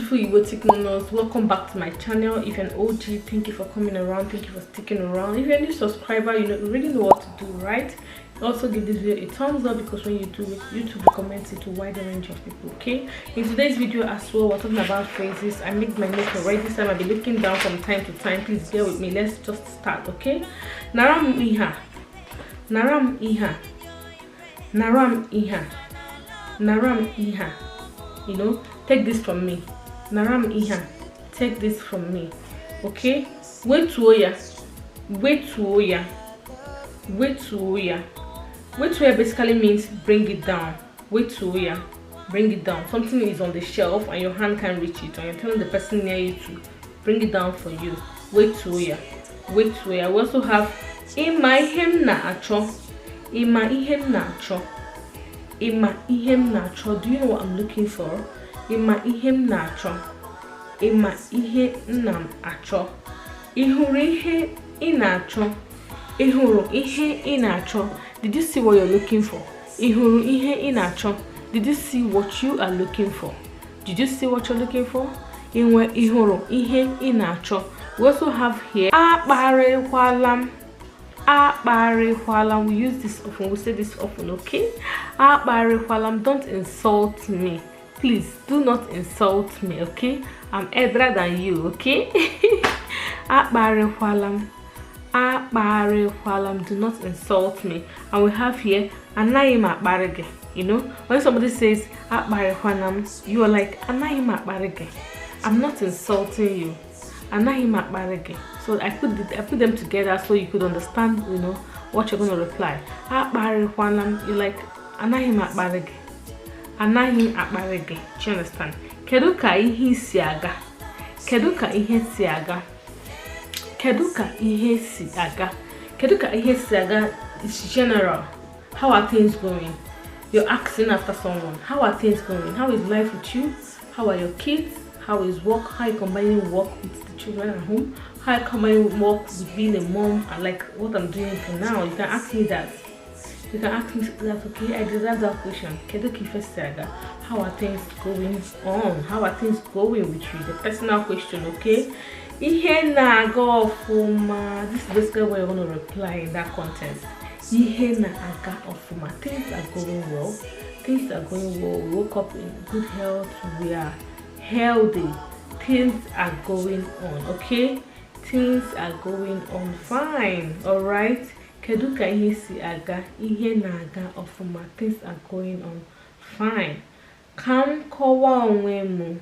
beautiful igboticnonos, welcome back to my channel. If you're an OG, thank you for coming around, thank you for sticking around. If you're a new subscriber, you already know what to do, right? Also give this video a thumbs up, because when you do it, YouTube recommends it to a wider range of people. Okay, in today's video as well, we're talking about phrases. I made my notes already, this time I'll be looking down from time to time. Please bear with me. Let's just start. Okay, naram iha, naram iha, naram iha, naram iha. You know, take this from me. Naram iha, take this from me. Okay, wait to oya, wait to oya, wait to oya. Wait to oya basically means bring it down. Wait to oya, bring it down. Something is on the shelf and your hand can't reach it, and you're telling the person near you to bring it down for you. Wait to oya, wait to oya. We also have ima ihem na acho, ima ihem na acho. Ima ihem nacho. Do you know what I'm looking for? Ima ihem nacho. Ima ihe nam acho. Ihuru ihe inacho. Ihuru ihe inacho. Did you see what you're looking for? Ihuru ihe inacho. Did you see what you are looking for? Did you see what you're looking for? Inwe ihuru ihe inacho. We also have here akparekwalam. We use this often, we say this often. Okay, don't insult me, please. Do not insult me. Okay, I'm elder than you. Okay. Do not insult me. And we have here anayim akparege. You know, when somebody says you are like anayim akparege. I'm not insulting you. Anayim akparege. So I put them together so you could understand, you know, what you're going to reply. You're like anahim akparege. Anahim akparege. Do you understand? Kedu ka ihe si aga? Kedu ka ihe si aga? Kedu ka ihe si aga? Kedu ka ihe si aga is general. How are things going? You're asking after someone. How are things going? How is life with you? How are your kids? How is work? How are you combining work with the children at home? How I combine work with being a mom, and like what I'm doing for now. You can ask me that. You can ask me that. Okay, I deserve that question. How are things going on? How are things going with you? The personal question. Okay. Ihe na-aga ofuma. This is basically what you're going to reply in that context. Ihe na-aga ofuma. Things are going well. Things are going well. We woke up in good health. We are healthy. Things are going on. Okay. Things are going on fine. All right. Kedu ka ihe si aga? Ihe na-aga ofuma. Things are going on fine. Kam kowa onwe mu.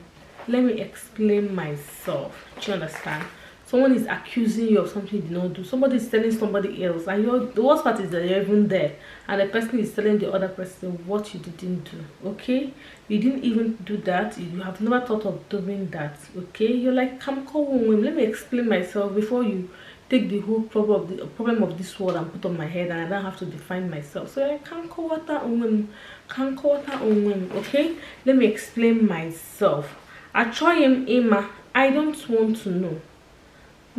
Let me explain myself. Do you understand? Someone is accusing you of something you did not do. Somebody is telling somebody else, and the worst part is that you're even there, and the person is telling the other person what you didn't do. Okay, you didn't even do that. You have never thought of doing that. Okay, you're like, come on, let me explain myself before you take the whole problem of this world and put on my head, and I don't have to define myself. So I can't call water on women. Okay, let me explain myself. I try him Emma. I don't want to know.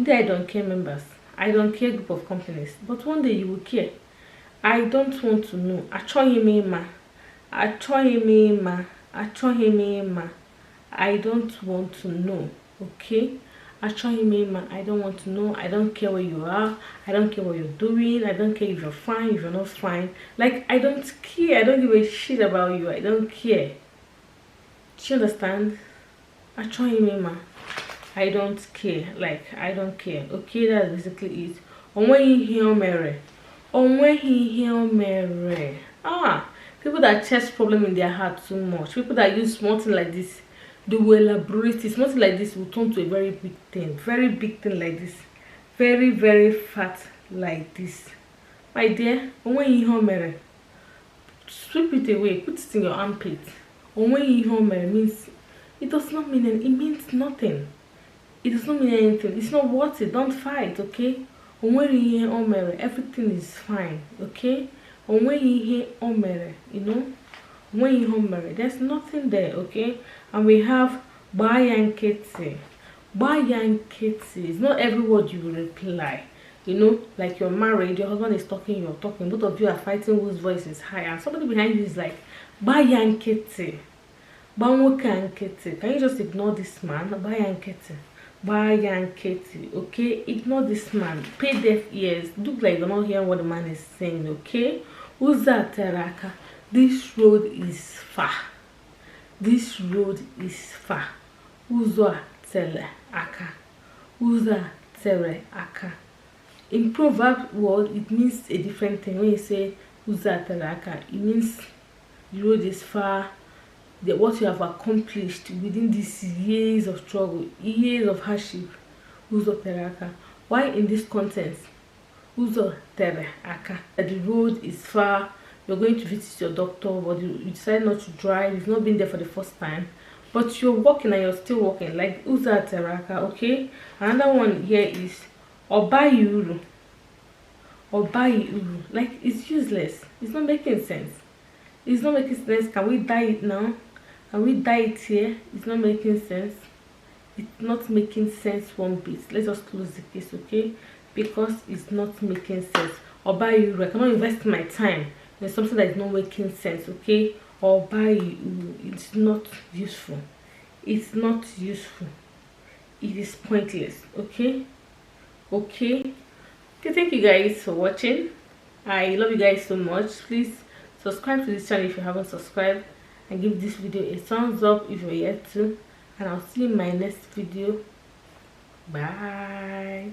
I don't care, members. I don't care, group of companies. But one day you will care. I don't want to know. I try him Emma. I try him Emma. I try him Emma. I don't want to know. Okay? I try him Emma. I don't want to know. I don't care where you are. I don't care what you're doing. I don't care if you're fine, if you're not fine. Like, I don't care. I don't give a shit about you. I don't care. Do you understand? I try him Emma. I don't care. Like, I don't care. Okay, that's basically it. Onwe hear mere. People that chest problem in their heart too much. People that use something like this, they will elaborate it. Something like this will turn to a very big thing. Very big thing like this. Very, very fat like this. My dear, onwe hear mere. Sweep it away. Put it in your armpit. Onwe hear mere means it does not mean anything. It means nothing. It does not mean anything. It's not worth it. Don't fight, okay? Everything is fine, okay? You know? There's nothing there, okay? And we have bayankete. It's not every word you will reply. You know, like you're married, your husband is talking, you're talking. Both of you are fighting whose voice is higher. And somebody behind you is like, bayankete. Can you just ignore this man? Okay, ignore this man. Pay deaf ears. Look like you're not hearing what the man is saying. Okay, uza teraka. This road is far. This road is far. Uza tere aka. Uza tere aka. In proverb world, it means a different thing. When you say uza tere aka, it means the road is far. What you have accomplished within these years of struggle, years of hardship. Uzo tere aka. Why in this context? Uzo tere aka. The road is far. You're going to visit your doctor, but you decide not to drive. You've not been there for the first time, but you're walking and you're still walking. Like uza tere aka. Okay. Another one here is obayuru. Obayuru. Like it's useless. It's not making sense. It's not making sense. Can we dye it now? Can we dye it here? It's not making sense. It's not making sense one bit. Let's just close the case, okay? Because it's not making sense. Obayuru. I cannot invest my time in something that is not making sense, okay? Obayuru. It's not useful. It's not useful. It is pointless, okay? Okay, thank you guys for watching. I love you guys so much. Please subscribe to this channel if you haven't subscribed, and give this video a thumbs up if you're yet to, and I'll see you in my next video. Bye.